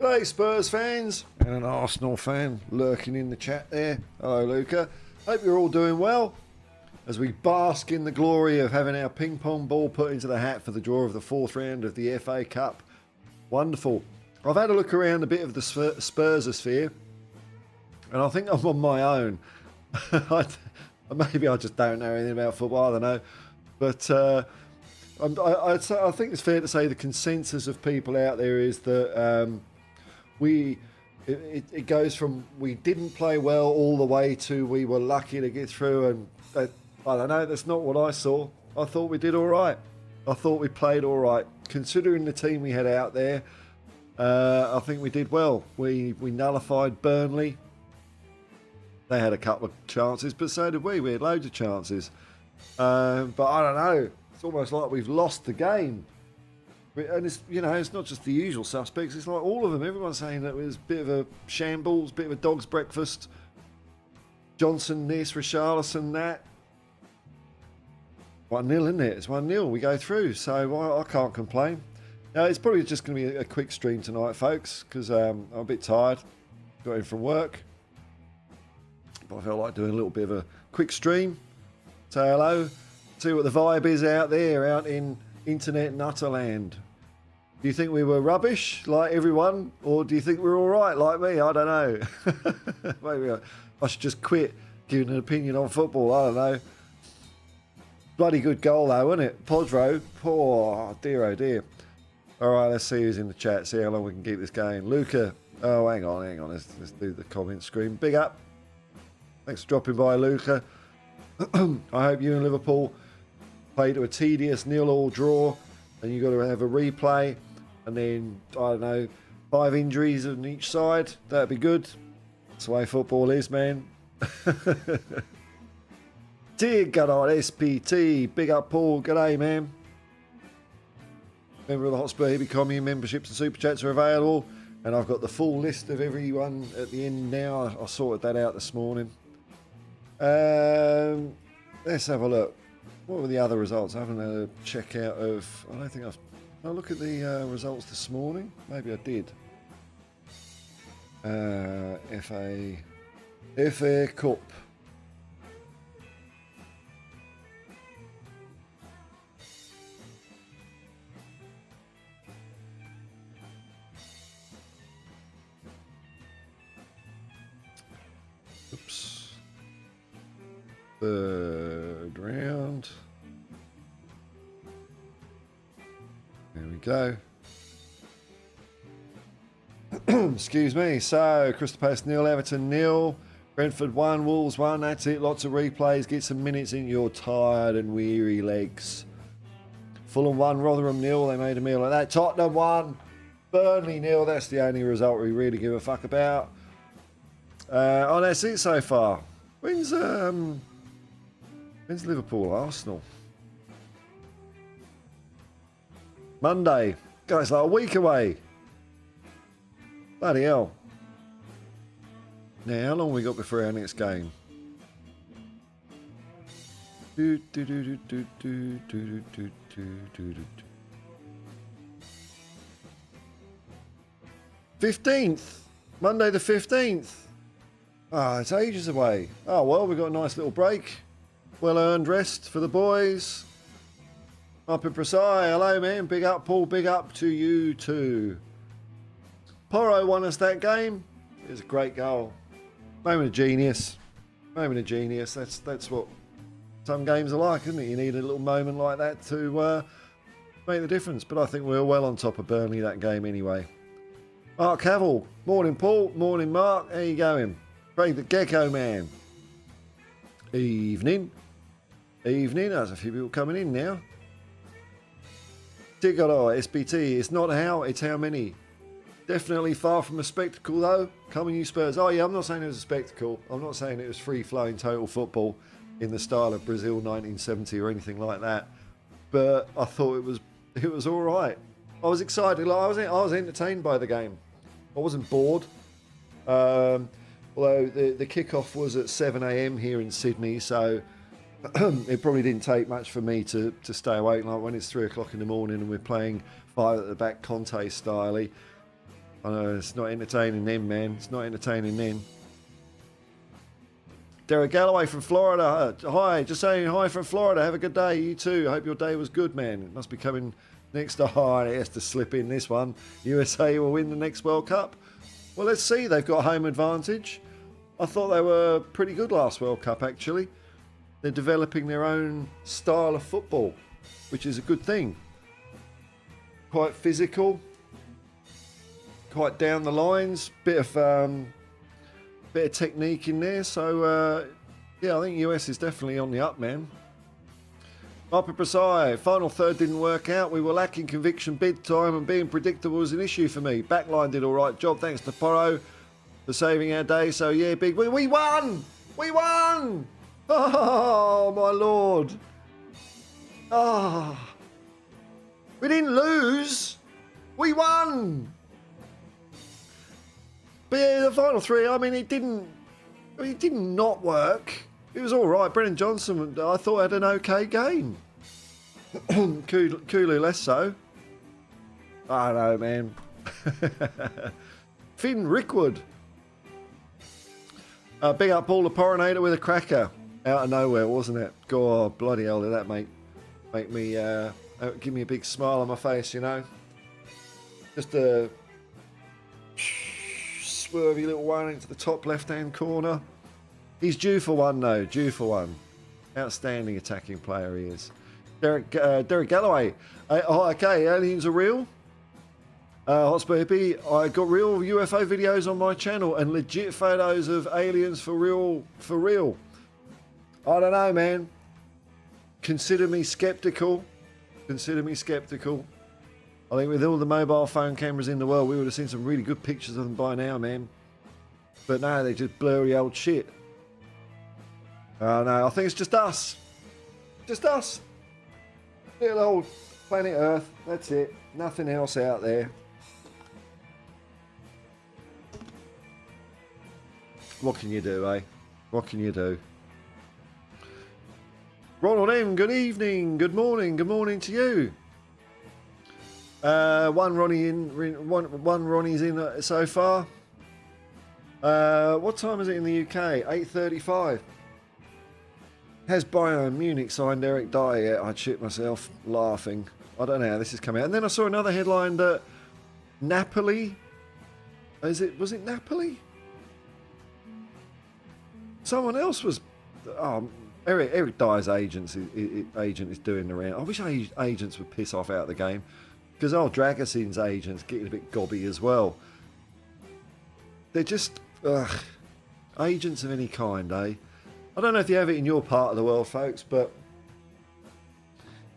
Hey Spurs fans and an Arsenal fan lurking in the chat there. Hello Luca. Hope you're all doing well as we bask in the glory of having our ping pong ball put into the hat for the draw of the fourth round of the FA Cup. Wonderful. I've had a look around a bit of the Spursosphere and I think I'm on my own. Maybe I just don't know anything about football, I don't know. But I think it's fair to say the consensus of people out there is that it goes from we didn't play well all the way to we were lucky to get through, and I don't know, that's not what I saw. I thought we did all right. I thought we played all right. Considering the team we had out there, I think we did well. We nullified Burnley. They had a couple of chances, but so did we. We had loads of chances. But I don't know. It's almost like we've lost the game. And it's, you know, it's not just the usual suspects. It's like all of them. Everyone's saying that it was a bit of a shambles, bit of a dog's breakfast. Johnson this, Richarlison that. 1-0, isn't it? It's 1-0. We go through, so I can't complain. It's probably just going to be a quick stream tonight, folks, because I'm a bit tired. Got in from work. But I felt like doing a little bit of a quick stream. Say hello. See what the vibe is out there, out in Internet Nutterland. Do you think we were rubbish, like everyone? Or do you think we're all right, like me? I don't know. Maybe I should just quit giving an opinion on football. I don't know. Bloody good goal, though, wasn't it? Podro. Oh, dear, oh, dear. All right, let's see who's in the chat. See how long we can keep this going. Luca. Oh, hang on. Let's do the comment screen. Big up. Thanks for dropping by, Luca. I hope you and Liverpool play to a tedious 0-0 draw, and you've got to have a replay, and then, I don't know, 5 injuries on each side. That'd be good. That's the way football is, man. Dear God, SPT. Big up, Paul. G'day, man. Member of the Hotspur Hippie commune, memberships and super chats are available, and I've got the full list of everyone at the end now. I sorted that out this morning. Let's have a look. What were the other results? I haven't had a check out of. I don't think I'll look at the results this morning. Maybe I did. FA Cup. Oops. Third round. There we go. Excuse me. So, Crystal Palace 0, Everton 0, Brentford 1, Wolves 1. That's it. Lots of replays. Get some minutes in your tired and weary legs. Fulham 1, Rotherham 0. They made a meal of that. Tottenham 1, Burnley 0. That's the only result we really give a fuck about. Oh, that's it so far. When's Liverpool Arsenal? Monday. Guys, like a week away. Bloody hell. Now, how long have we got before our next game? 15th. Monday the 15th. Ah, it's ages away. Oh, well, we've got a nice little break. Well-earned rest for the boys. Up in Presai. Hello, man. Big up, Paul. Big up to you too. Porro won us that game. It was a great goal. Moment of genius. Moment of genius. That's what some games are like, isn't it? You need a little moment like that to make the difference. But I think we were well on top of Burnley that game anyway. Mark Cavill. Morning, Paul. Morning, Mark. How you going? Craig the Gecko Man. Evening. Evening. There's a few people coming in now. Tigaro, SBT. It's not how, it's how many. Definitely far from a spectacle, though. Coming you Spurs. Oh, yeah, I'm not saying it was a spectacle. I'm not saying it was free-flowing total football in the style of Brazil 1970 or anything like that. But I thought it was all right. I was excited. Like, I was entertained by the game. I wasn't bored. Although the kickoff was at 7 a.m. here in Sydney, so It probably didn't take much for me to stay awake. Like when it's 3 o'clock in the morning and we're playing 5 at the back Conte style. I know it's not entertaining then, man. It's not entertaining then. Derek Galloway from Florida. Hi, just saying hi from Florida. Have a good day. You too. I hope your day was good, man. It must be coming next. Oh, it has to slip in this one. USA will win the next World Cup. Well, let's see. They've got home advantage. I thought they were pretty good last World Cup, actually. They're developing their own style of football, which is a good thing. Quite physical, quite down the lines, bit of technique in there. So, yeah, I think US is definitely on the up, man. Upper Presai, final third didn't work out. We were lacking conviction big time and being predictable was an issue for me. Backline did all right job. Thanks to Porro for saving our day. So, yeah, big. We won! We won! Oh, my Lord. Oh. We didn't lose. We won. But yeah, the final 3, I mean, it didn't not work. It was all right. Brennan Johnson, I thought, had an okay game. Kulu less so. I don't know, man. Finn Rickwood. Big up Paul the Porinator with a cracker. Out of nowhere, wasn't it? God, bloody hell, did that make me give me a big smile on my face, you know? Just a swervy little one into the top left-hand corner. He's due for one, though. Due for one. Outstanding attacking player he is. Derek Galloway. Okay, aliens are real. Hotspur Hippie, I got real UFO videos on my channel and legit photos of aliens for real. I don't know, man. Consider me skeptical. Consider me skeptical. I think with all the mobile phone cameras in the world, we would have seen some really good pictures of them by now, man. But no, they're just blurry old shit. No, I think it's just us. Just us. Little old planet Earth. That's it. Nothing else out there. What can you do, eh? What can you do? Ronald M, good evening, good morning to you. One Ronnie's in so far. What time is it in the UK? 8:35. Has Bayern Munich signed Eric Dyer yet? I'd shit myself laughing. I don't know how this is coming out. And then I saw another headline that Napoli. Was it Napoli? Someone else was. Eric Dyer's agent is doing the round. I wish agents would piss off out of the game, because Dragosin's agent's getting a bit gobby as well. They're just agents of any kind, eh? I don't know if you have it in your part of the world, folks, but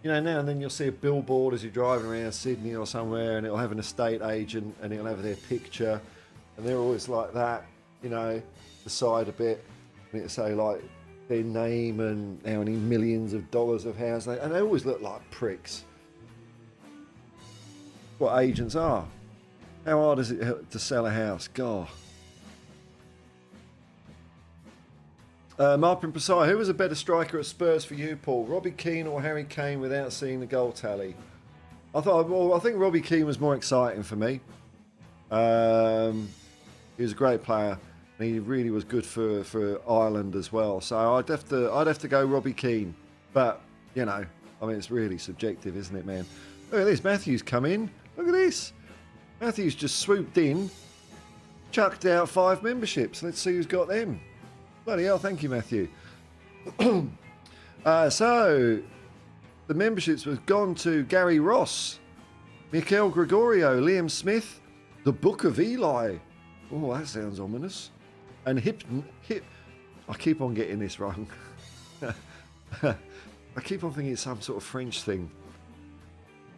you know, now and then you'll see a billboard as you're driving around Sydney or somewhere, and it'll have an estate agent, and it'll have their picture, and they're always like that, you know, the side a bit, and it'll say like their name and how many millions of dollars of house and they always look like pricks. What agents are. How hard is it to sell a house? God. Marpin Pasai, who was a better striker at Spurs for you, Paul? Robbie Keane or Harry Kane without seeing the goal tally? I think Robbie Keane was more exciting for me. He was a great player. He really was good for Ireland as well. So I'd have to go Robbie Keane. But, you know, I mean, it's really subjective, isn't it, man? Look at this. Matthews come in. Look at this. Matthews just swooped in, chucked out 5 memberships. Let's see who's got them. Bloody hell, thank you, Matthew. So, the memberships have gone to Gary Ross, Mikel Gregorio, Liam Smith, The Book of Eli. Oh, that sounds ominous. And hip. I keep on getting this wrong. I keep on thinking it's some sort of French thing.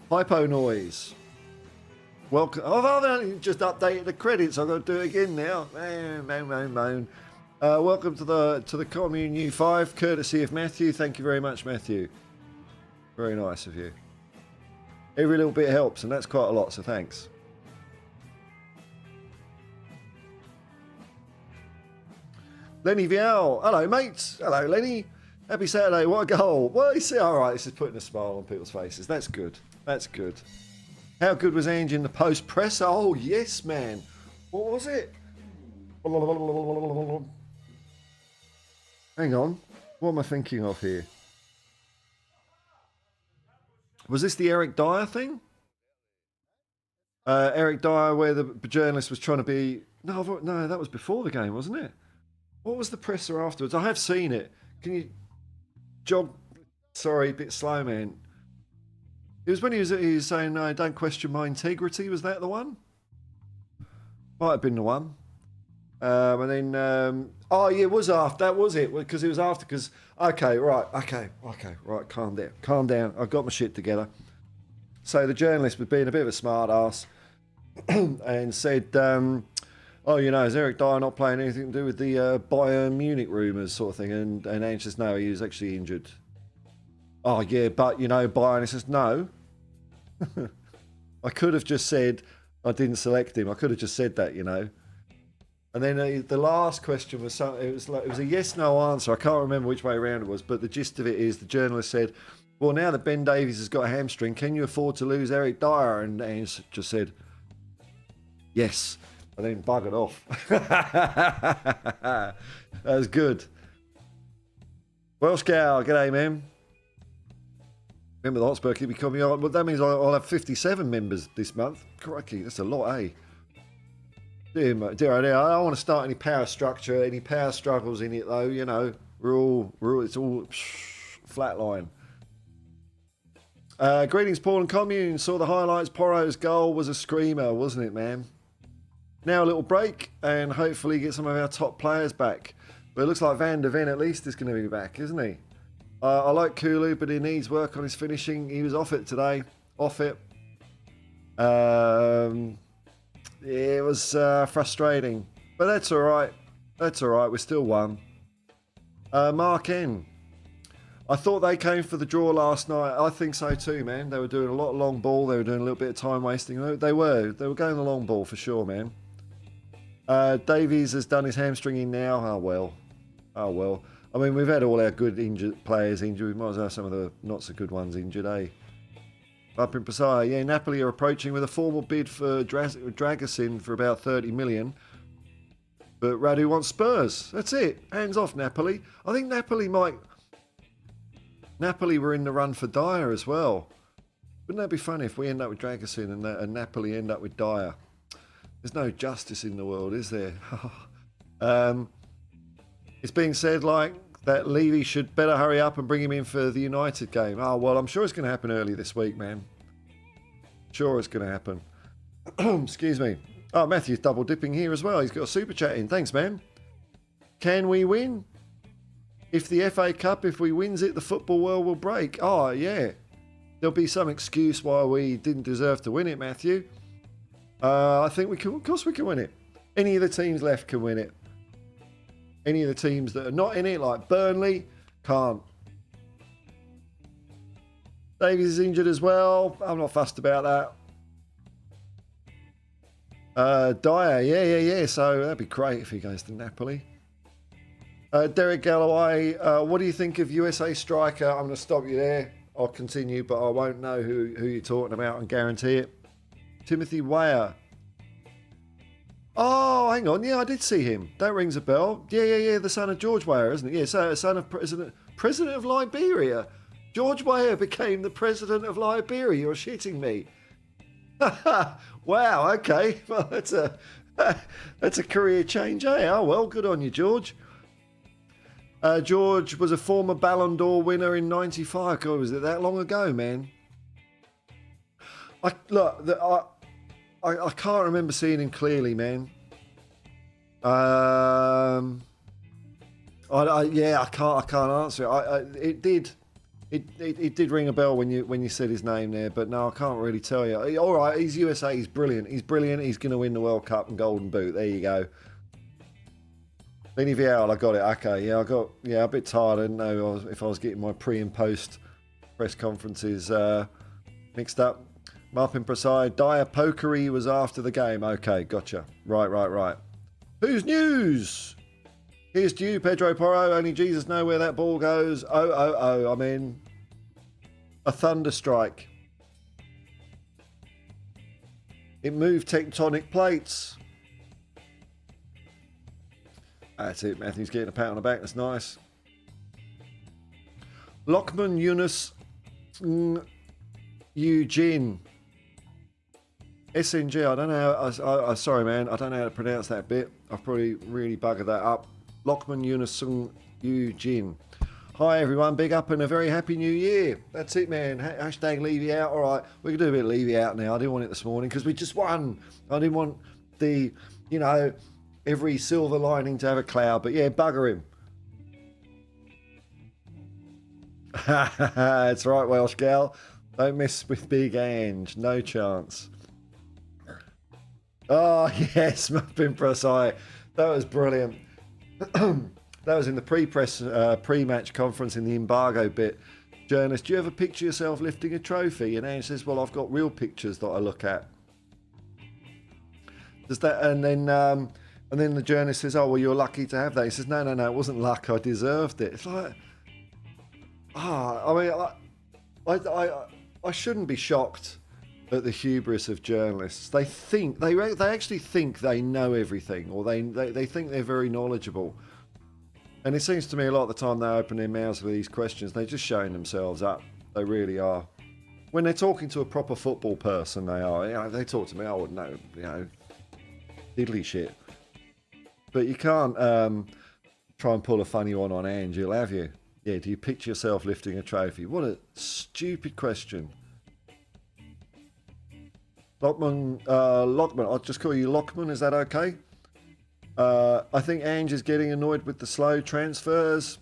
Hypo Noise. Welcome. I've only just updated the credits. I've got to do it again now. Moan. Welcome to the Commune U5, courtesy of Matthew. Thank you very much, Matthew. Very nice of you. Every little bit helps, and that's quite a lot, so thanks. Lenny Vial. Hello, mates. Hello, Lenny. Happy Saturday, what a goal. Well, you see, all right, this is putting a smile on people's faces. That's good. That's good. How good was Ange in the post-press? Oh, yes, man. What was it? Hang on. What am I thinking of here? Was this the Eric Dyer thing? Eric Dyer, where the journalist was trying to be... No, that was before the game, wasn't it? What was the presser afterwards? I have seen it. Can you jog? Sorry, a bit slow, man. It was when he was saying, "No, don't question my integrity." Was that the one? Might have been the one. And then, oh yeah, it was after. That was it, because it was after. Because okay, right, calm down. I've got my shit together. So the journalist was being a bit of a smart ass and said, "Oh, you know, is Eric Dyer not playing anything to do with the Bayern Munich rumours, sort of thing?" And Ange says, "No, he was actually injured." Oh yeah, but you know, Bayern says no. I could have just said I didn't select him. I could have just said that, you know. And then the last question was something. It was a yes/no answer. I can't remember which way around it was, but the gist of it is the journalist said, "Well, now that Ben Davies has got a hamstring, can you afford to lose Eric Dyer?" And Ange just said, "Yes." And then buggered off. That was good. Welsh Gal, g'day, man. Remember the Hotspur Hippie coming on? Well, that means I'll have 57 members this month. Crikey, that's a lot, eh? Dear, I don't want to start any power structure, any power struggles in it, though. You know, it's all flatline. Greetings, Paul and Commune. Saw the highlights. Porro's goal was a screamer, wasn't it, man? Now a little break and hopefully get some of our top players back. But it looks like Van der Ven at least is going to be back, isn't he? I like Kulu, but he needs work on his finishing. He was off it today. Off it. It was frustrating. But that's all right. That's all right. We still won. Mark N. I thought they came for the draw last night. I think so too, man. They were doing a lot of long ball. They were doing a little bit of time wasting. They were going the long ball for sure, man. Davies has done his hamstringing now. Oh well. I mean, we've had all our good players injured. We might as well have some of the not so good ones injured, eh? Up in Pasaya, yeah, Napoli are approaching with a formal bid for Dragusin for about 30 million. But Radu wants Spurs. That's it. Hands off Napoli. I think Napoli were in the run for Dyer as well. Wouldn't that be funny if we end up with Dragusin and Napoli end up with Dyer? There's no justice in the world, is there? It's being said like that Levy should better hurry up and bring him in for the United game. Oh, well, I'm sure it's going to happen early this week, man. Sure it's going to happen. Excuse me. Oh, Matthew's double dipping here as well. He's got a super chat in. Thanks, man. Can we win? If the FA Cup, if we wins it, the football world will break. Oh, yeah. There'll be some excuse why we didn't deserve to win it, Matthew. I think we can. Of course we can win it. Any of the teams left can win it. Any of the teams that are not in it, like Burnley, can't. Davies is injured as well. I'm not fussed about that. Dyer, yeah. So that'd be great if he goes to Napoli. Derek Galloway, what do you think of USA striker? I'm going to stop you there. I'll continue, but I won't know who you're talking about and guarantee it. Timothy Weah. Oh, hang on. Yeah, I did see him. That rings a bell. Yeah. The son of George Weah, isn't it? Yeah, so son of President of Liberia. George Weah became the President of Liberia. You're shitting me. Wow, okay. Well, that's a career change, eh? Oh, well, good on you, George. George was a former Ballon d'Or winner in '95. God, was it that long ago, man? I can't remember seeing him clearly, man. I can't answer it. It did ring a bell when you said his name there, but no, I can't really tell you. All right, he's USA. He's brilliant. He's going to win the World Cup and Golden Boot. There you go. Lenny Vial, I got it. Okay, a bit tired. I didn't know if I was getting my pre and post press conferences mixed up. Marpin Prasad, Dyer Pokery was after the game. Okay, gotcha. Right. Who's news? Here's to you, Pedro Porro. Only Jesus know where that ball goes. Oh. I mean, a thunder strike. It moved tectonic plates. That's it. Matthew's getting a pat on the back. That's nice. Lockman Yunus Eugene. SNG. I don't know. I sorry, man. I don't know how to pronounce that bit. I've probably really buggered that up. Lockman Yunus Eugene. Hi, everyone. Big up and a very happy new year. That's it, man. Hashtag Levy out. All right. We can do a bit of Levy out now. I didn't want it this morning because we just won. I didn't want the, you know, every silver lining to have a cloud. But yeah, bugger him. That's right, Welsh gal. Don't mess with Big Ange. No chance. Oh, yes. Muppin Press Eye. That was brilliant. That was in the pre-match conference in the embargo bit. Journalist, do you ever picture yourself lifting a trophy? And Ange says, well, I've got real pictures that I look at. Does that, and then the journalist says, oh, well, you're lucky to have that. He says, no, it wasn't luck. I deserved it. It's like, I shouldn't be shocked at the hubris of journalists. They actually think they know everything, or they think they're very knowledgeable. And it seems to me a lot of the time they open their mouths with these questions, they're just showing themselves up. They really are. When they're talking to a proper football person, they are. You know, they talk to me, I wouldn't know, you know, diddly shit. But you can't try and pull a funny one on Ange, you'll have you. Yeah, do you picture yourself lifting a trophy? What a stupid question. Lockman, I'll just call you Lockman, is that okay? I think Ange is getting annoyed with the slow transfers.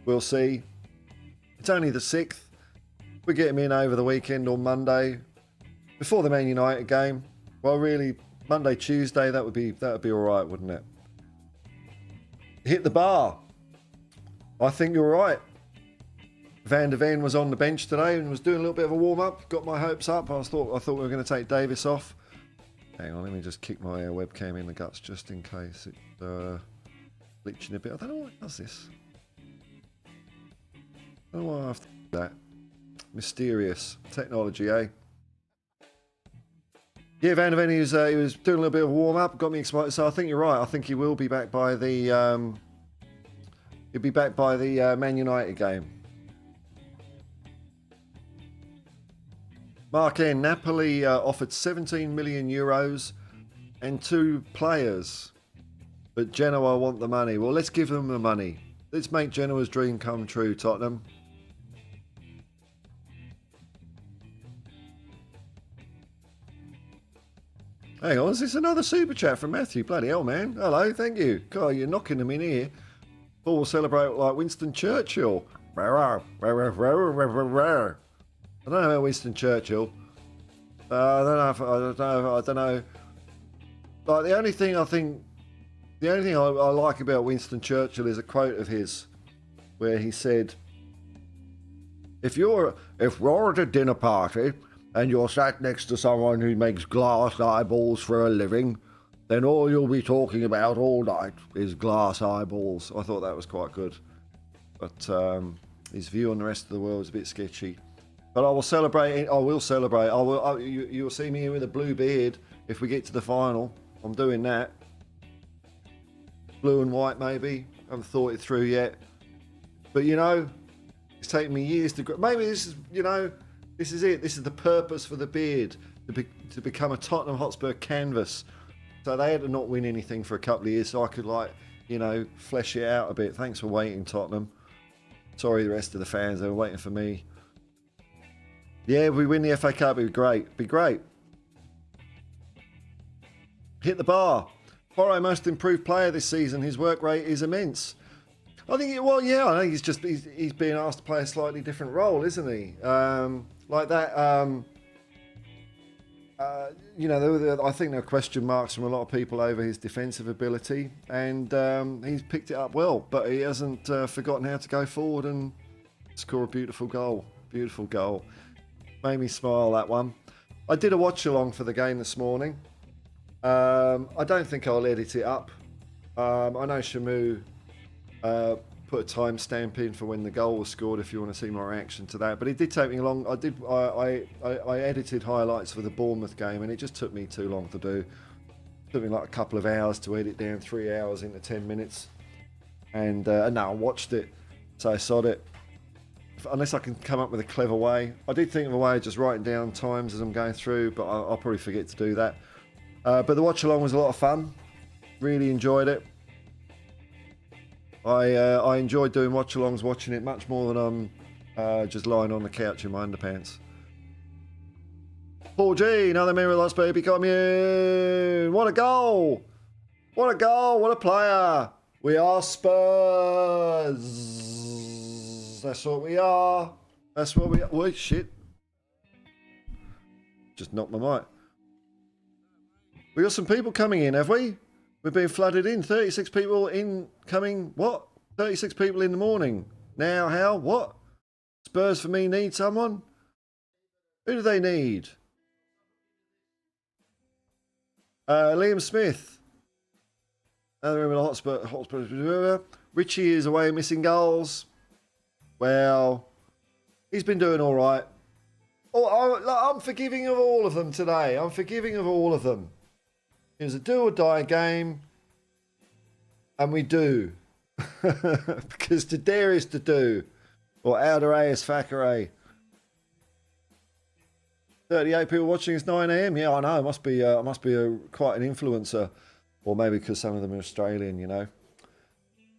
We'll see. It's only the 6th. We get him in over the weekend on Monday, before the Man United game. Well, really, Monday, Tuesday, that would be all right, wouldn't it? Hit the bar. I think you're right. Van der Ven was on the bench today and was doing a little bit of a warm-up. Got my hopes up. I thought we were going to take Davis off. Hang on, let me just kick my webcam in the guts just in case it glitching a bit. I don't know why it does this. I don't know why I have to do that. Mysterious technology, eh? Yeah, Van der Ven, he was doing a little bit of a warm-up. Got me excited. So I think you're right. I think he will be back by the Man United game. Mark N. Napoli offered 17 million euros and 2 players, but Genoa want the money. Well, let's give them the money. Let's make Genoa's dream come true, Tottenham. Hang on, is this another super chat from Matthew? Bloody hell, man. Hello, thank you. God, you're knocking them in here. Paul will celebrate like Winston Churchill. I don't know about Winston Churchill. I don't know. Like the only thing I like about Winston Churchill is a quote of his, where he said, "If we're at a dinner party and you're sat next to someone who makes glass eyeballs for a living, then all you'll be talking about all night is glass eyeballs." I thought that was quite good, but his view on the rest of the world is a bit sketchy. But I will celebrate. I will celebrate. You'll see me here with a blue beard if we get to the final. I'm doing that. Blue and white, maybe. I haven't thought it through yet. But you know, it's taken me years to grow. Maybe this is, you know, this is it. This is the purpose for the beard, to become a Tottenham Hotspur canvas. So they had to not win anything for a couple of years, so I could, like, you know, flesh it out a bit. Thanks for waiting, Tottenham. Sorry, the rest of the fans, they were waiting for me. Yeah, if we win the FA Cup, it'd be great. Be great. Hit the bar. Porro most improved player this season. His work rate is immense. I think, I think he's being asked to play a slightly different role, isn't he? Like that. You know, I think there are question marks from a lot of people over his defensive ability, and he's picked it up well, but he hasn't forgotten how to go forward and score a beautiful goal. Beautiful goal. Made me smile, that one. I did a watch along for the game this morning. I don't think I'll edit it up. I know Shamu put a timestamp in for when the goal was scored if you want to see my reaction to that. But it did take me long. I edited highlights for the Bournemouth game, and it just took me too long to do. It took me like a couple of hours to edit down 3 hours into 10 minutes. And no, I watched it, so I sod it. Unless I can come up with a clever way. I did think of a way of just writing down times as I'm going through, but I'll probably forget to do that. But the watch along was a lot of fun. Really enjoyed it. I enjoyed doing watch alongs, watching it much more than I'm just lying on the couch in my underpants. Paul G, another mirror lost baby commune. What a goal! What a goal! What a player! We are Spurs. That's what we are. That's what we are. Wait, shit. Just knocked my mic. We got some people coming in, have we? We're being flooded in. 36 people incoming. What? 36 people in the morning. Now, how? What? Spurs for me need someone? Who do they need? Liam Smith. Another room in the Hotspur. Richie is away missing goals. Well, he's been doing all right. Oh, I'm forgiving of all of them today. I'm forgiving of all of them. It was a do or die game. And we do. Because to dare is to do. Or Aldere is Fakare. 38 people watching. It's 9 AM. Yeah, I know. I must be quite an influencer. Or maybe because some of them are Australian, you know.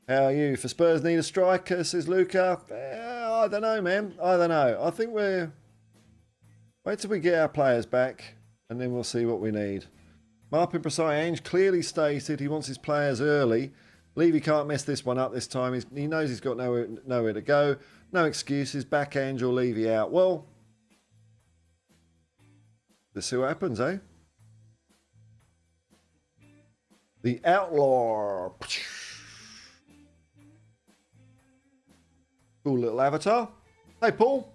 How are you? For Spurs need a striker, says Luca. I don't know, man. I don't know. I think we're... Wait till we get our players back, and then we'll see what we need. Marpin Prasai Ange clearly stated he wants his players early. Levy can't mess this one up this time. He knows he's got nowhere to go. No excuses. Back Ange or Levy out. Well, let's see what happens, eh? The Outlaw. Cool little avatar. Hey, Paul.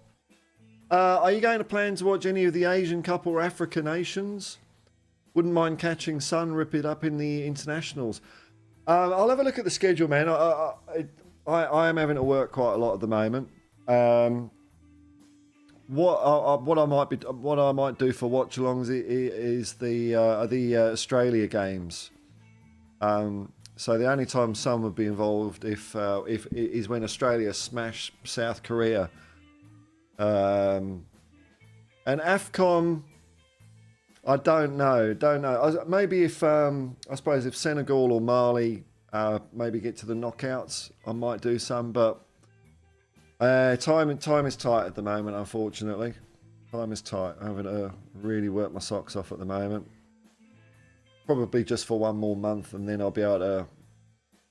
Are you going to plan to watch any of the Asian Cup or Africa nations? Wouldn't mind catching Sun rip it up in the internationals. I'll have a look at the schedule, man. I am having to work quite a lot at the moment. What I might do for watch-alongs is the Australia games. So the only time Sun would be involved if is when Australia smash South Korea. And AFCON, I don't know. Maybe if I suppose if Senegal or Mali maybe get to the knockouts, I might do some. But time is tight at the moment, unfortunately. Time is tight. I'm having to really work my socks off at the moment. Probably just for one more month, and then I'll be able to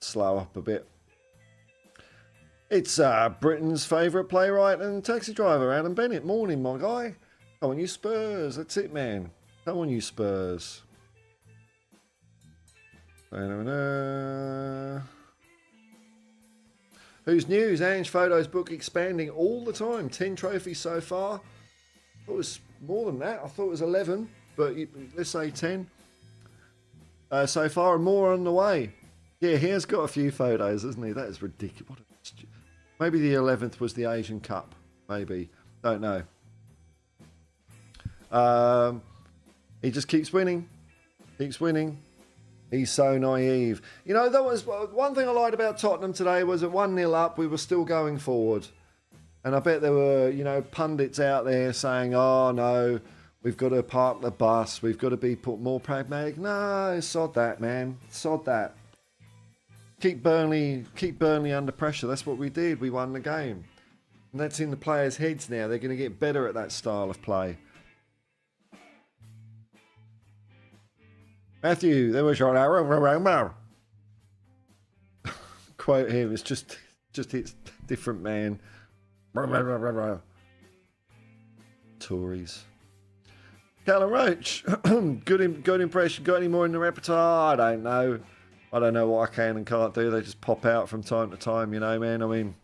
slow up a bit. It's Britain's favourite playwright and taxi driver, Alan Bennett. Morning, my guy. Come on, you Spurs. That's it, man. Come on, you Spurs. Who's news? Ange Photos book expanding all the time. 10 trophies so far. I thought it was more than that. I thought it was 11, but let's say 10. So far, and more on the way. Yeah, he has got a few photos, hasn't he? That is ridiculous. Maybe the 11th was the Asian Cup. Maybe. Don't know. He just keeps winning. Keeps winning. He's so naive. You know, that was one thing I liked about Tottenham today was at 1-0 up, we were still going forward. And I bet there were, you know, pundits out there saying, oh, no, we've got to park the bus. We've got to be more pragmatic. No, sod that, man. Sod that. Keep Burnley under pressure. That's what we did. We won the game. And that's in the players' heads now. They're going to get better at that style of play. Matthew, there was your quote him. It's just it's different, man. Tories. Callum Roach, good impression. Got any more in the repertoire? I don't know. I don't know what I can and can't do. They just pop out from time to time, you know, man. I mean,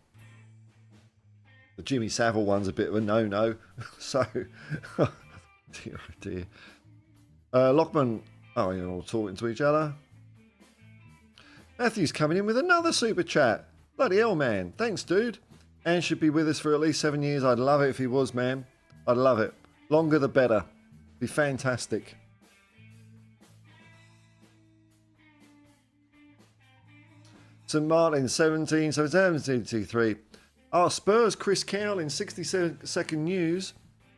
the Jimmy Savile one's a bit of a no-no. So, dear, oh dear. Lockman, oh, you're all talking to each other. Matthew's coming in with another super chat. Bloody hell, man. Thanks, dude. Ange should be with us for at least 7 years. I'd love it if he was, man. I'd love it. Longer the better. Be fantastic. St Martin, 1773. Oh, Spurs, Chris Cowell in 60-second news.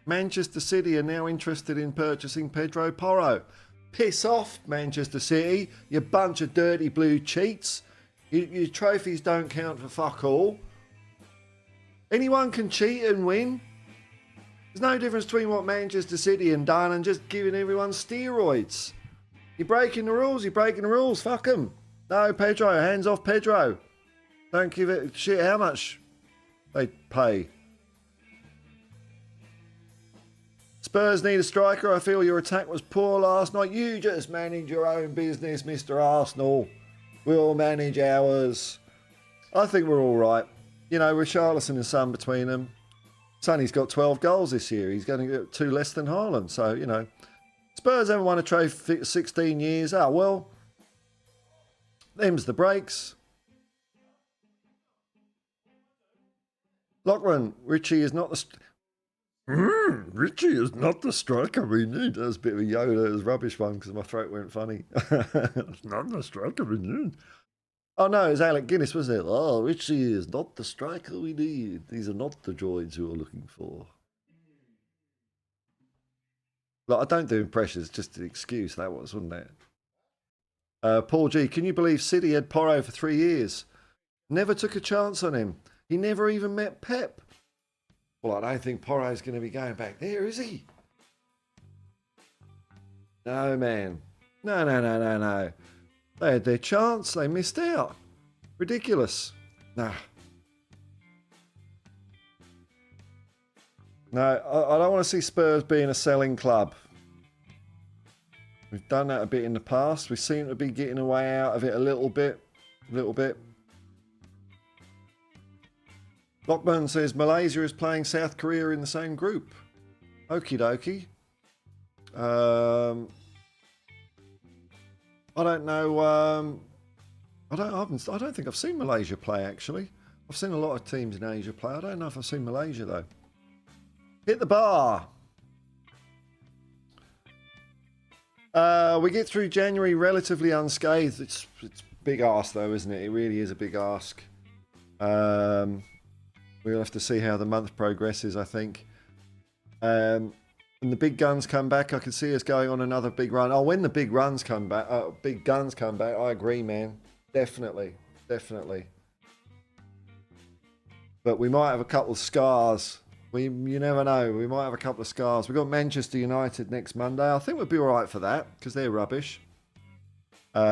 Manchester City are now interested in purchasing Pedro Porro. Piss off, Manchester City, you bunch of dirty blue cheats. Your trophies don't count for fuck all. Anyone can cheat and win. There's no difference between what Manchester City have done and just giving everyone steroids. You're breaking the rules, fuck them. No, Pedro, hands off Pedro. Don't give it shit how much they pay. Spurs need a striker. I feel your attack was poor last night. You just manage your own business, Mr. Arsenal. We'll manage ours. I think we're all right. You know, Richarlison and Son between them. Sonny's got 12 goals this year. He's going to get 2 less than Haaland. So, you know, Spurs haven't won a trophy for 16 years. Oh, well, them's the breaks. Lachlan, Richie is not the... Richie is not the striker we need. That was a bit of a Yoda. It was a rubbish one because my throat went funny. It's not the striker we need. Oh no, it was Alec Guinness, wasn't it? Oh, Richie is not the striker we need. These are not the droids you are looking for. Like, I don't do impressions, just an excuse that was, wasn't it? Paul G, can you believe City had Porro for 3 years? Never took a chance on him. He never even met Pep. Well, I don't think Porro's going to be going back there, is he? No, man. No. They had their chance. They missed out. Ridiculous. Nah. No, I don't want to see Spurs being a selling club. We've done that a bit in the past. We seem to be getting away out of it a little bit. Lockburn says Malaysia is playing South Korea in the same group. Okie dokie. I don't know. I don't think I've seen Malaysia play actually. I've seen a lot of teams in Asia play. I don't know if I've seen Malaysia though. Hit the bar. We get through January relatively unscathed. It's big ask though, isn't it? It really is a big ask. We'll have to see how the month progresses, I think. When the big guns come back, I can see us going on another big run. Oh, when the big guns come back, I agree, man. Definitely. But we might have a couple of scars. You never know. We might have a couple of scars. We've got Manchester United next Monday. I think we'll be all right for that because they're rubbish. We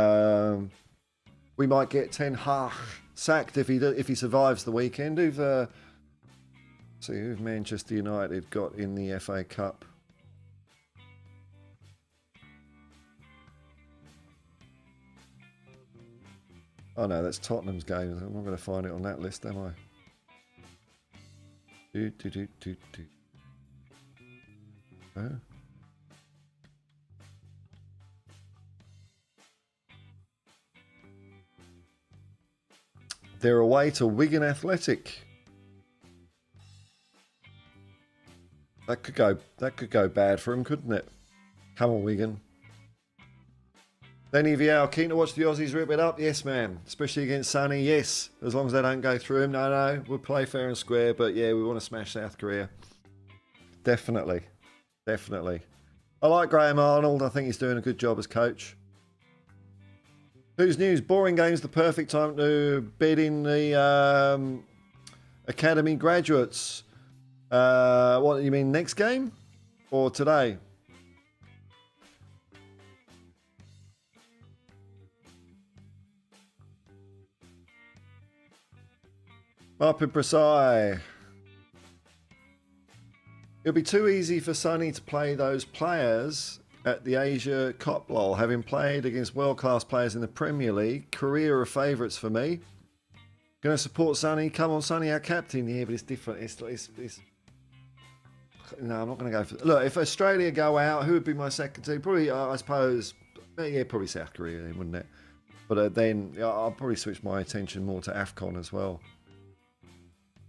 might get Ten Hag sacked if he survives the weekend. Who've Manchester United got in the FA Cup? Oh no, that's Tottenham's game. I'm not going to find it on that list, am I? Oh. They're away to Wigan Athletic. That could go bad for him, couldn't it? Come on, Wigan. Lenny Vial, keen to watch the Aussies rip it up? Yes, man. Especially against Sonny, yes. As long as they don't go through him. No, we'll play fair and square. But yeah, we want to smash South Korea. Definitely. I like Graham Arnold. I think he's doing a good job as coach. Who's news? Boring game's the perfect time to bed in the academy graduates. What do you mean, next game? Or today? Marpin Presai. It'll be too easy for Sonny to play those players at the Asia Cup, lol. Having played against world-class players in the Premier League, Korea are favourites for me. Going to support Sonny. Come on, Sonny, our captain. Yeah, but it's different. It's no, I'm not going to go for... Look, if Australia go out, who would be my second team? Probably, I suppose... Yeah, probably South Korea then, wouldn't it? But then I'll probably switch my attention more to AFCON as well.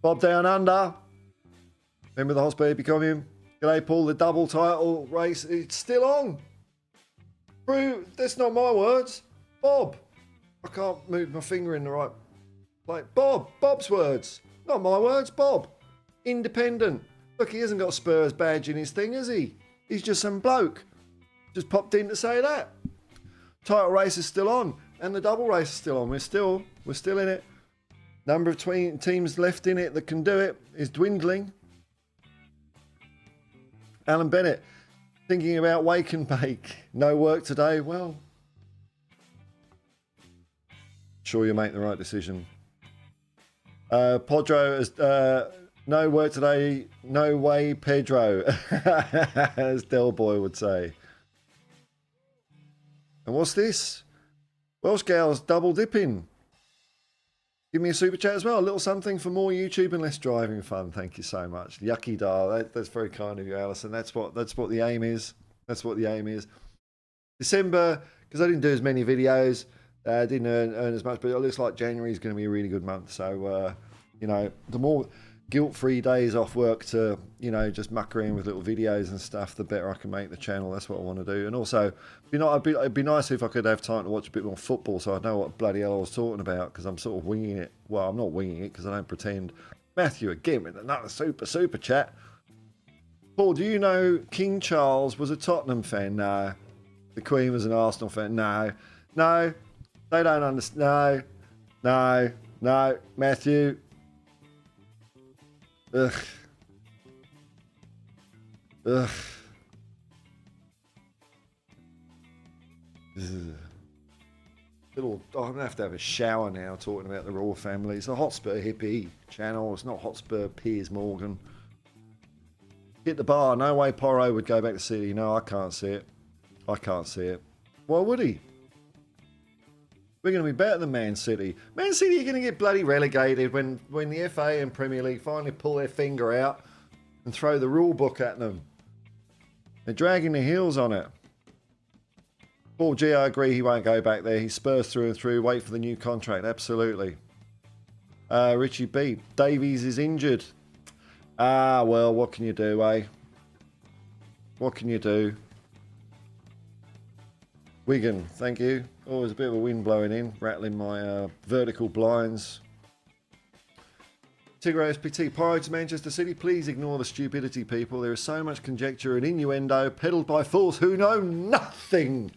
Bob Down Under. Remember the Hotspur Hippie commune? G'day, Paul. The double title race, it's still on. Bro, that's not my words. Bob. I can't move my finger in the right place. Bob's words. Not my words, Bob. Independent. Look, he hasn't got a Spurs badge in his thing, has he? He's just some bloke. Just popped in to say that. Title race is still on. And the double race is still on. We're still in it. Number of teams left in it that can do it is dwindling. Alan Bennett, thinking about wake and bake. No work today. Well, sure you'll make the right decision. Pedro, no work today. No way, Pedro, as Del Boy would say. And what's this? Welsh Gals double dipping. Give me a super chat as well. A little something for more YouTube and less driving fun. Thank you so much. Yucky dar. That's very kind of you, Alison. That's what the aim is. That's what the aim is. December, because I didn't do as many videos, didn't earn as much, but it looks like January is going to be a really good month. So, you know, the more guilt-free days off work to, you know, just muck around with little videos and stuff, the better I can make the channel. That's what I want to do. And also, it'd be nice if I could have time to watch a bit more football so I know what bloody hell I was talking about, because I'm sort of winging it. Well, I'm not winging it because I don't pretend. Matthew again with another super chat. Paul, do you know King Charles was a Tottenham fan? No. The Queen was an Arsenal fan? No. No. They don't understand. No. Matthew. Ugh. I'm gonna have to have a shower now talking about the royal family. It's a Hotspur Hippie channel. It's not Hotspur Piers Morgan. Hit the bar. No way Porro would go back to City. No, I can't see it. Why would he? We're going to be better than Man City. Man City are going to get bloody relegated when the FA and Premier League finally pull their finger out and throw the rule book at them. They're dragging their heels on it. Paul G, I agree he won't go back there. He's Spurs through and through. Wait for the new contract. Absolutely. Richie B, Davies is injured. Well, what can you do, eh? What can you do? Wigan, thank you. Oh, there's a bit of a wind blowing in, rattling my vertical blinds. Tigray SPT, Pyro to Manchester City, please ignore the stupidity, people. There is so much conjecture and innuendo peddled by fools who know nothing.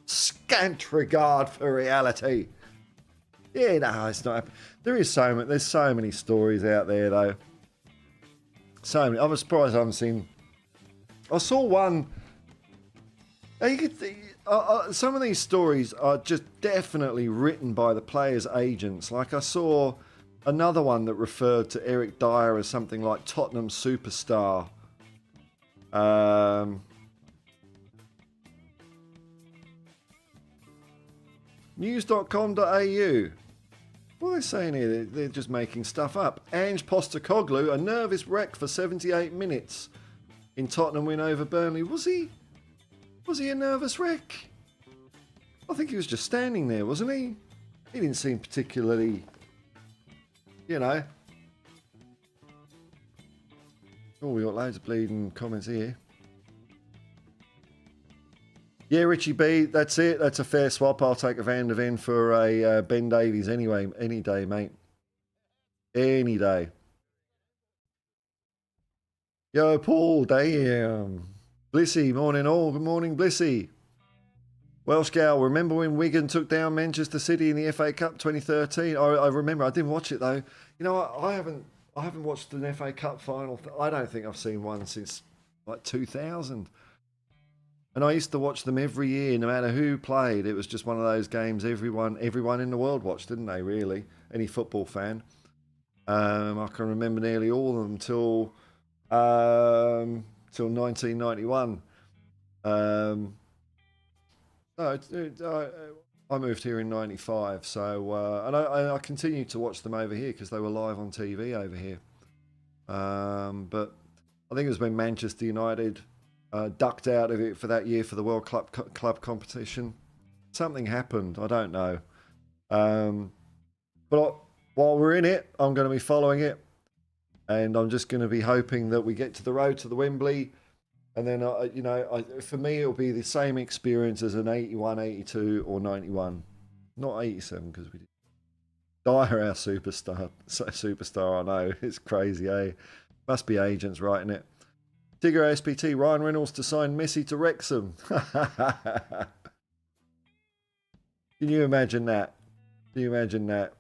Scant regard for reality. Yeah, no, it's not. There's so many stories out there, though. So many. I'm surprised I haven't seen. I saw one. Some of these stories are just definitely written by the players' agents. Like I saw another one that referred to Eric Dyer as something like Tottenham superstar. News.com.au. What are they saying here? They're just making stuff up. Ange Postecoglou, a nervous wreck for 78 minutes in Tottenham win over Burnley. Was he a nervous wreck? I think he was just standing there, wasn't he? He didn't seem particularly, you know. Oh, we got loads of bleeding comments here. Yeah, Richie B, that's it. That's a fair swap. I'll take a Van der Ven for a Ben Davies anyway. Any day, mate. Any day. Yo, Paul, damn. Blissy, morning all. Good morning, Blissy. Welsh Gal, remember when Wigan took down Manchester City in the FA Cup 2013? I remember. I didn't watch it though. You know, I haven't watched an FA Cup final. I don't think I've seen one since like 2000. And I used to watch them every year, no matter who played. It was just one of those games everyone in the world watched, didn't they? Really, any football fan. I can remember nearly all of them till 1991. I moved here in '95, so and I continued to watch them over here because they were live on TV over here. But I think it was when Manchester United ducked out of it for that year for the World Club competition. Something happened. I don't know. But while we're in it, I'm going to be following it. And I'm just going to be hoping that we get to the road to the Wembley. And then, for me, it'll be the same experience as an 81, 82 or 91. Not 87 because we did. Dyer, our superstar, I know. It's crazy, eh? Must be agents writing it. Tigger SPT, Ryan Reynolds to sign Messi to Wrexham. Can you imagine that? Can you imagine that?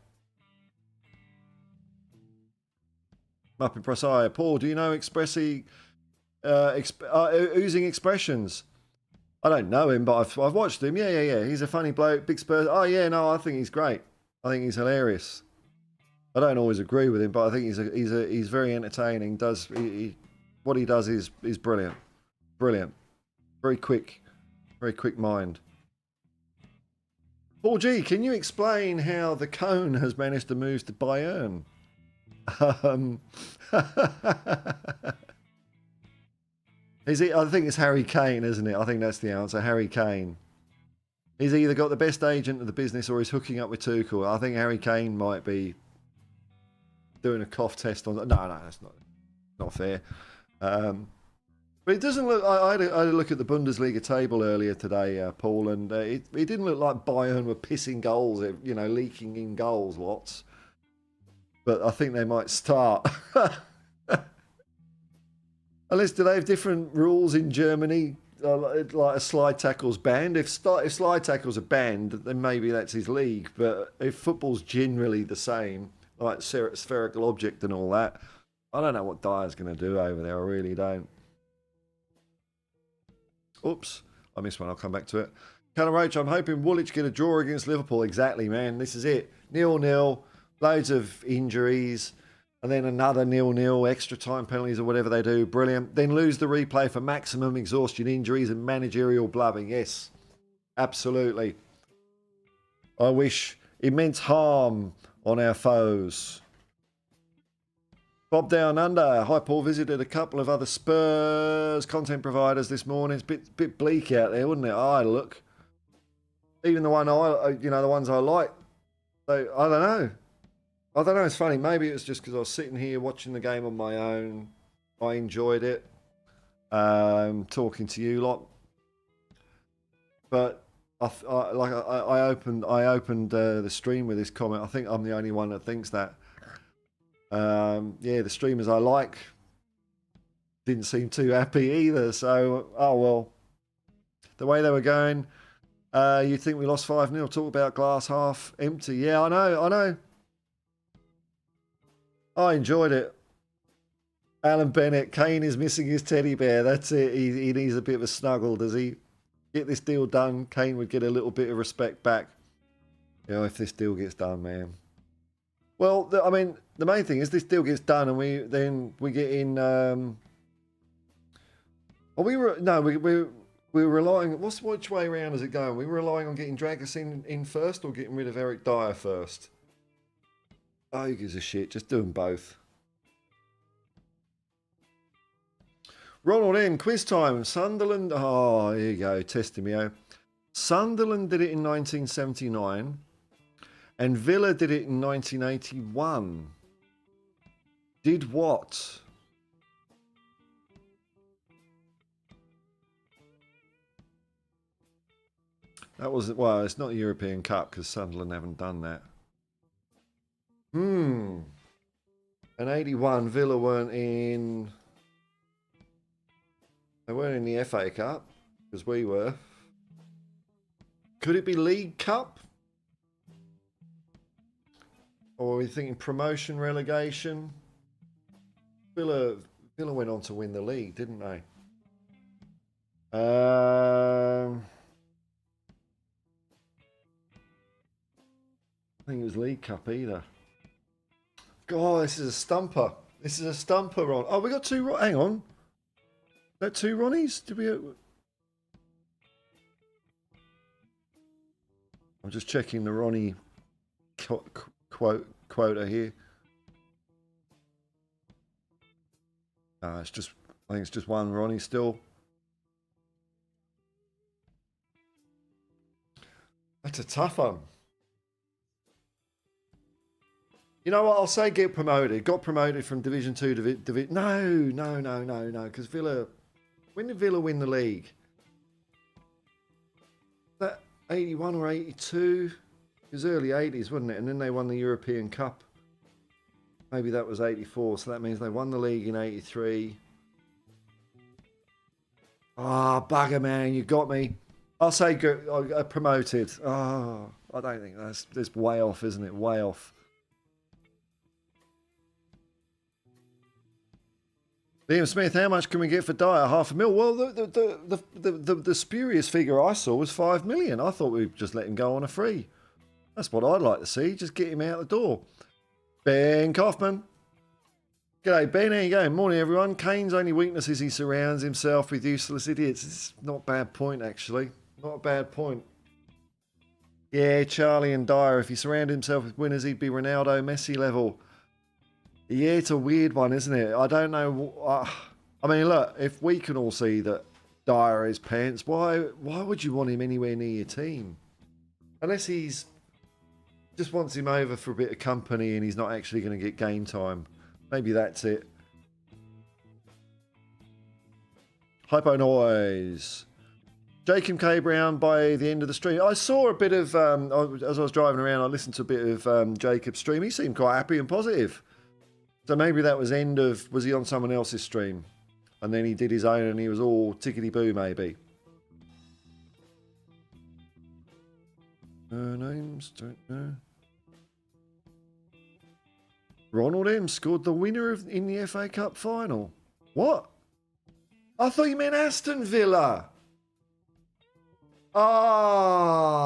Muppet Press Paul, do you know Oozing Expressions? I don't know him, but I've watched him. Yeah. He's a funny bloke, big Spurs. Oh, yeah, no, I think he's great. I think he's hilarious. I don't always agree with him, but I think he's very entertaining. What he does is brilliant. Brilliant. Very quick mind. Paul G, can you explain how the cone has managed to move to Bayern? I think it's Harry Kane, isn't it? I think that's the answer. Harry Kane. He's either got the best agent of the business or he's hooking up with Tuchel. I think Harry Kane might be doing a cough test on. No, that's not fair. But it doesn't look. I had a look at the Bundesliga table earlier today, Paul, and it didn't look like Bayern were pissing goals, leaking in goals lots. But I think they might start. Unless, do they have different rules in Germany? Like a slide tackle's banned. If slide tackles are banned, then maybe that's his league. But if football's generally the same, like spherical object and all that, I don't know what Dyer's going to do over there. I really don't. Oops, I missed one. I'll come back to it. Callum Roach, I'm hoping Woolwich get a draw against Liverpool. Exactly, man. This is it. 0-0, loads of injuries. And then another 0-0, extra time penalties or whatever they do. Brilliant. Then lose the replay for maximum exhaustion injuries and managerial blubbing. Yes, absolutely. I wish immense harm on our foes. Bob Down Under. Hi, Paul. Visited a couple of other Spurs content providers this morning. It's a bit bleak out there, wouldn't it? Oh, look. Even the ones I like. So, I don't know. It's funny. Maybe it's just because I was sitting here watching the game on my own. I enjoyed it. Talking to you lot. But I opened the stream with this comment. I think I'm the only one that thinks that. The streamers I like didn't seem too happy either. So, oh well. The way they were going, you'd think we lost 5-0. Talk about glass half empty. Yeah, I know. I enjoyed it. Alan Bennett, Kane is missing his teddy bear. That's it. He needs a bit of a snuggle. Does he get this deal done? Kane would get a little bit of respect back. If this deal gets done, man. Well, the main thing is this deal gets done, and we get in. We were relying. Which way around is it going? We were relying on getting Dragus in first, or getting rid of Eric Dyer first. Oh, who gives a shit? Just do them both. Ronald M. Quiz time. Sunderland. Oh, here you go. Testing me out. Sunderland did it in 1979. And Villa did it in 1981. Did what? That was, well, it's not a European Cup because Sunderland haven't done that. And 81, Villa weren't in. They weren't in the FA Cup because we were. Could it be League Cup? Or are we thinking promotion, relegation? Villa went on to win the league, didn't they? I think it was League Cup either. God, this is a stumper. Ron. Oh, we got two. Hang on. Is that two Ronnies? Did we? I'm just checking the Ronnie quota here. I think it's just one Ronnie still. That's a tough one. You know what? I'll say get promoted. Got promoted from Division 2 to No. Because Villa... When did Villa win the league? That 81 or 82? It was early 80s, wasn't it? And then they won the European Cup. Maybe that was 84. So that means they won the league in 83. Ah, bugger, man. You got me. I'll say promoted. Oh, I don't think that's way off, isn't it? Way off. Liam Smith, how much can we get for Dyer? $500,000. Well, the spurious figure I saw was 5 million. I thought we'd just let him go on a free. That's what I'd like to see. Just get him out the door. Ben Kaufman. G'day, Ben. How you going? Morning, everyone. Kane's only weakness is he surrounds himself with useless idiots. It's not a bad point, actually. Not a bad point. Yeah, Charlie and Dyer. If he surrounded himself with winners, he'd be Ronaldo, Messi level. Yeah, it's a weird one, isn't it? I don't know. I mean, look, if we can all see that Dyer is pants, why would you want him anywhere near your team? Unless he's just wants him over for a bit of company and he's not actually going to get game time. Maybe that's it. Hypo noise. Jacob K. Brown by the end of the stream. I saw a bit of, as I was driving around, I listened to a bit of Jacob's stream. He seemed quite happy and positive. So maybe that was end of, was he on someone else's stream? And then he did his own and he was all tickety-boo maybe. Names, don't know. Ronald M scored the winner in the FA Cup final. What? I thought you meant Aston Villa. Oh,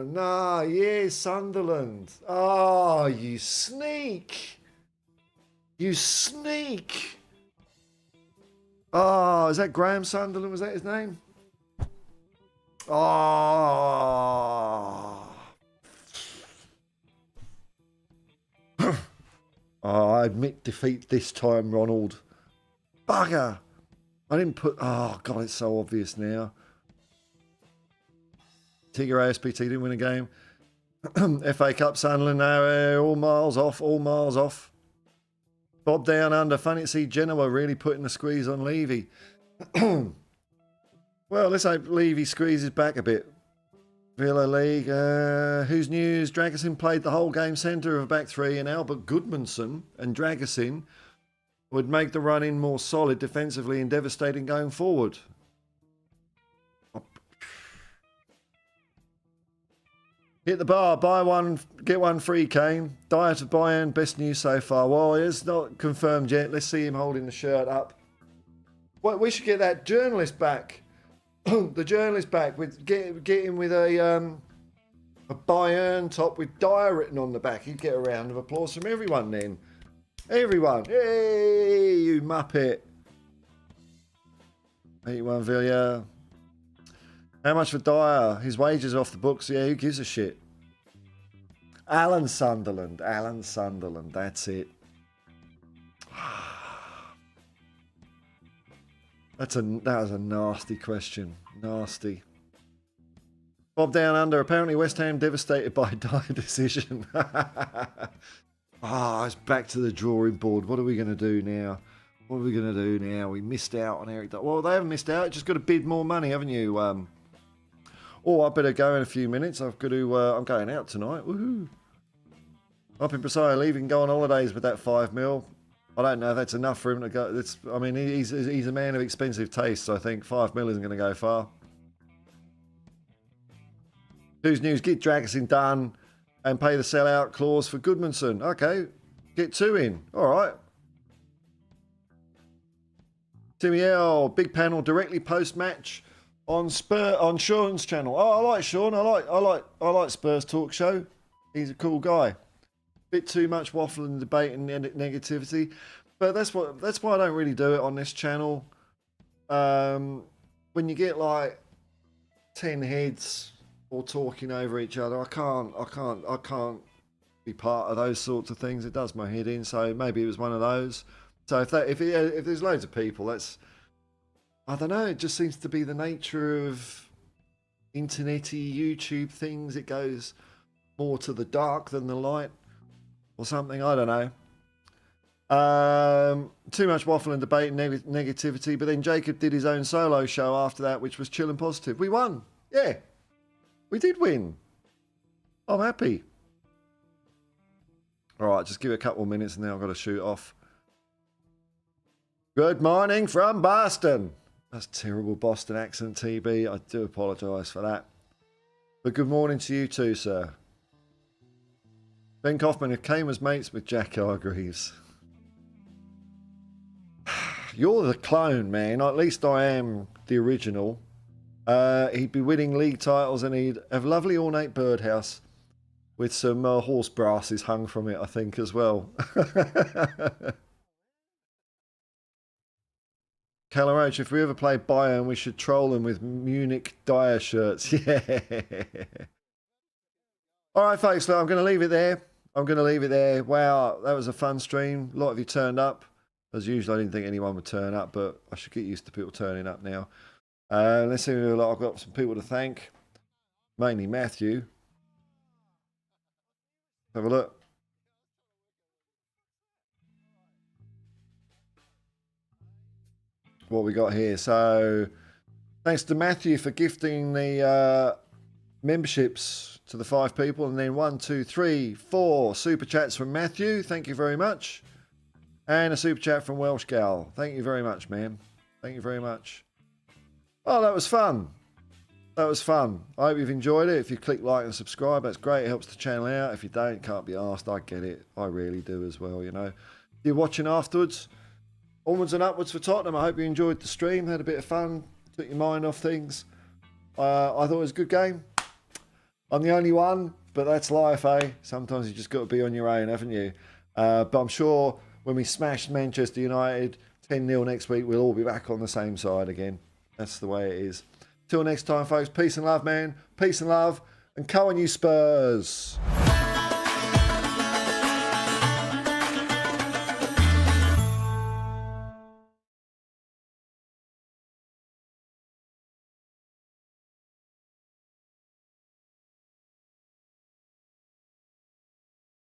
no, yeah, Sunderland. Oh, you sneak. You sneak. Oh, is that Graham Sunderland? Was that his name? Oh. Oh, I admit defeat this time, Ronald. Bugger. I didn't put... Oh, God, it's so obvious now. Tigger ASPT didn't win a game. FA Cup, Sunderland, now all miles off, all miles off. Bob down under. Funny to see Genoa really putting the squeeze on Levy. Well, let's hope Levy squeezes back a bit. Villa League. Who's news? Dragosin played the whole game centre of a back three, and Albert Goodmanson and Dragosin would make the run in more solid defensively and devastating going forward. Hit the bar, buy one, get one free, Kane. Dyer to Bayern, best news so far. Well, it's not confirmed yet. Let's see him holding the shirt up. Well, we should get that journalist back. The journalist back. Get him with a Bayern top with Dyer written on the back. He'd get a round of applause from everyone then. Everyone. Hey, you muppet. 81 Villa. How much for Dyer? His wages are off the books. Yeah, who gives a shit? Alan Sunderland. Alan Sunderland. That's it. That was a nasty question. Nasty. Bob down under. Apparently West Ham devastated by Dyer decision. It's back to the drawing board. What are we going to do now? What are we going to do now? We missed out on Eric Dyer. Well, they haven't missed out. Just got to bid more money, haven't you? I better go in a few minutes. I've got to. I'm going out tonight. Woohoo! Up in Brazil, leaving, go on holidays with that 5 mil. I don't know if that's enough for him to go. I mean, he's a man of expensive tastes. I think 5 mil isn't going to go far. Who's news? Get Dragosin done and pay the sellout clause for Goodmanson. Okay, get 2 in. All right. Timmy L, big panel directly post match on Sean's channel. Oh, I like Sean. I like Spurs talk show. He's a cool guy. Bit too much waffle and debate and negativity, but that's why I don't really do it on this channel. When you get like 10 heads all talking over each other, I can't be part of those sorts of things. It does my head in. So maybe it was one of those. So if there's loads of people, I don't know. It just seems to be the nature of internety YouTube things. It goes more to the dark than the light or something. I don't know. Too much waffle and debate and negativity. But then Jacob did his own solo show after that, which was chill and positive. We won. Yeah, we did win. I'm happy. All right, just give it a couple of minutes and then I've got to shoot off. Good morning from Boston. That's terrible Boston accent, TB. I do apologise for that. But good morning to you too, sir. Ben Kaufman came as mates with Jack Hargreaves. You're the clone, man. At least I am the original. He'd be winning league titles and he'd have a lovely ornate birdhouse with some horse brasses hung from it, I think, as well. Calaroach, if we ever play Bayern, we should troll them with Munich Dyer shirts. Yeah. All right, folks, look, I'm going to leave it there. Wow, that was a fun stream. A lot of you turned up. As usual, I didn't think anyone would turn up, but I should get used to people turning up now. Let's see. I've got some people to thank. Mainly Matthew. Have a look. What we got here. So, thanks to Matthew for gifting the memberships to the 5 people. And then 1, 2, 3, 4 super chats from Matthew. Thank you very much. And a super chat from Welsh Gal. Thank you very much, man. Thank you very much. Oh, that was fun. That was fun. I hope you've enjoyed it. If you click like and subscribe, that's great. It helps the channel out. If you don't, can't be asked. I get it. I really do as well, you know. If you're watching afterwards, onwards and upwards for Tottenham. I hope you enjoyed the stream. Had a bit of fun. Took your mind off things. I thought it was a good game. I'm the only one, but that's life, eh? Sometimes you just got to be on your own, haven't you? But I'm sure when we smash Manchester United 10-0 next week, we'll all be back on the same side again. That's the way it is. Till next time, folks. Peace and love, man. Peace and love. And come on, you Spurs.